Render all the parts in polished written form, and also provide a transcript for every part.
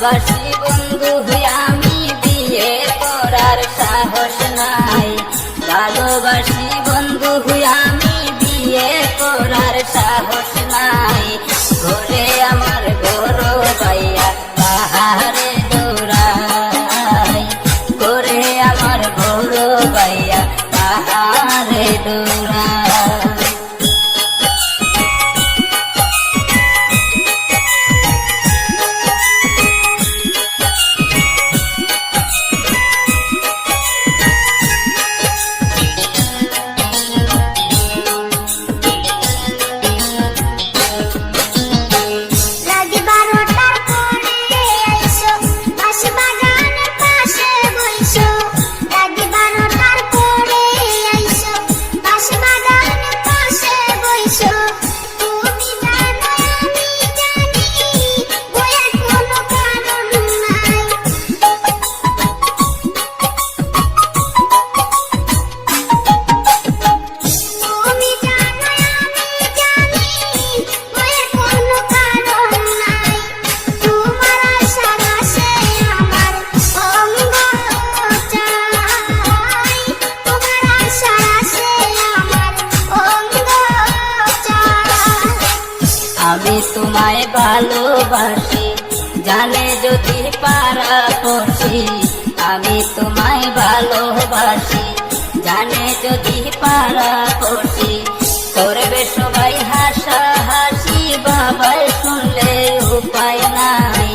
ভালোবাসি বন্ধু আমি বিয়ে করার সাহস নাই। ভালোবাসি বন্ধু আমি বিয়ে করার সাহস নাই। ঘরে আমার বড় ভাইয়া পাহাড়ে দৌড়াই। ঘরে আমার বড় ভাইয়া পাহাড়ে দৌড়াই। আমি তোমায় ভালোবাসি জানে যদি পারা পড়ছি। আমি তোমায় ভালোবাসি জানে যদি পারা পড়ছি। করবে সবাই হাসা হাসি বাবাই শুনলে উপায় নাই।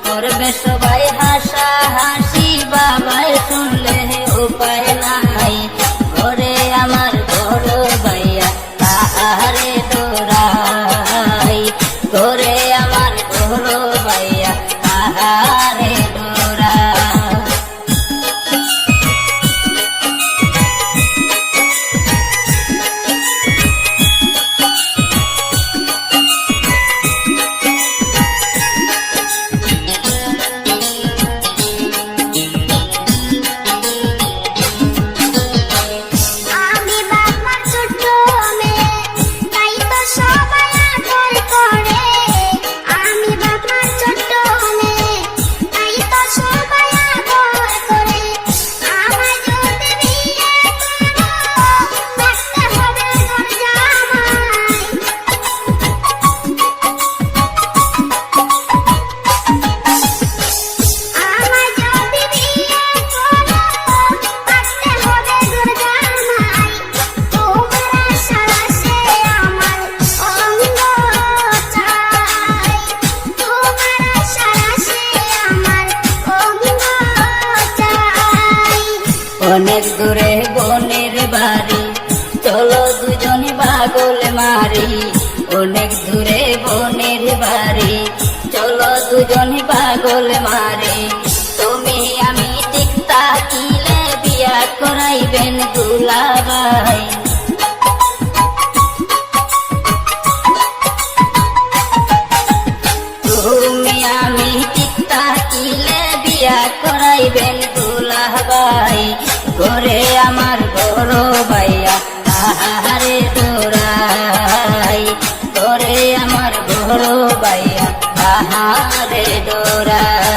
করবে সবাই হাসা হাসি বাবাই শুনলে উপায় নাই। ঘরে আমার বড় ভাইয়া পাহাড়ে দৌড়াই। ঘরে আমার বড় ভাইয়া পাহাড়ে দৌড়াই। অনেক দূরে বোনের বাড়ি চলো দুজনে পাগল মারি। অনেক দূরে বোনের বাড়ি চলো দুজনে পাগল মারি। তুমি আমি ঠিক তাকিলে বিয়া করাইবেন দুলাভাই। তুমি আমি ঠিক তাকিলে বিয়া করাইবেন দুলাভাই। ঘরে আমার বড় ভাইয়া পাহাড়ে দৌড়াই। ঘরে আমার বড় ভাইয়া পাহাড়ে দৌড়াই।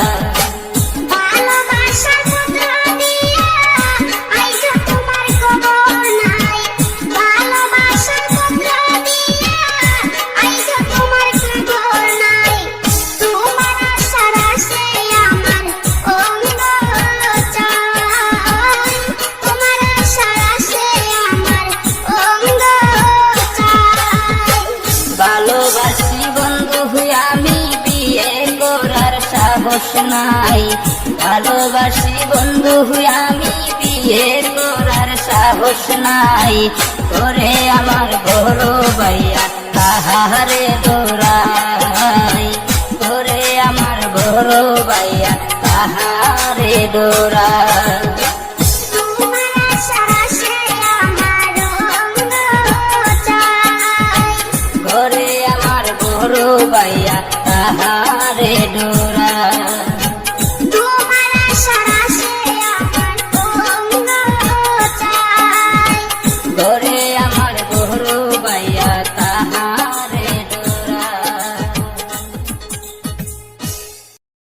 ভালোবাসি বন্ধু আমি বিয়ে করার সাহস নাই। ভালোবাসি বন্ধু আমি বিয়ে করার সাহস নাই। করে আমার বড় ভাইয়া পাহাড়ে দৌড়াই। করে আমার বড় ভাইয়া পাহাড়ে দৌড়াই। ঘরে আমার বড় ভাইয়া পাহাড়ে দৌড়াই।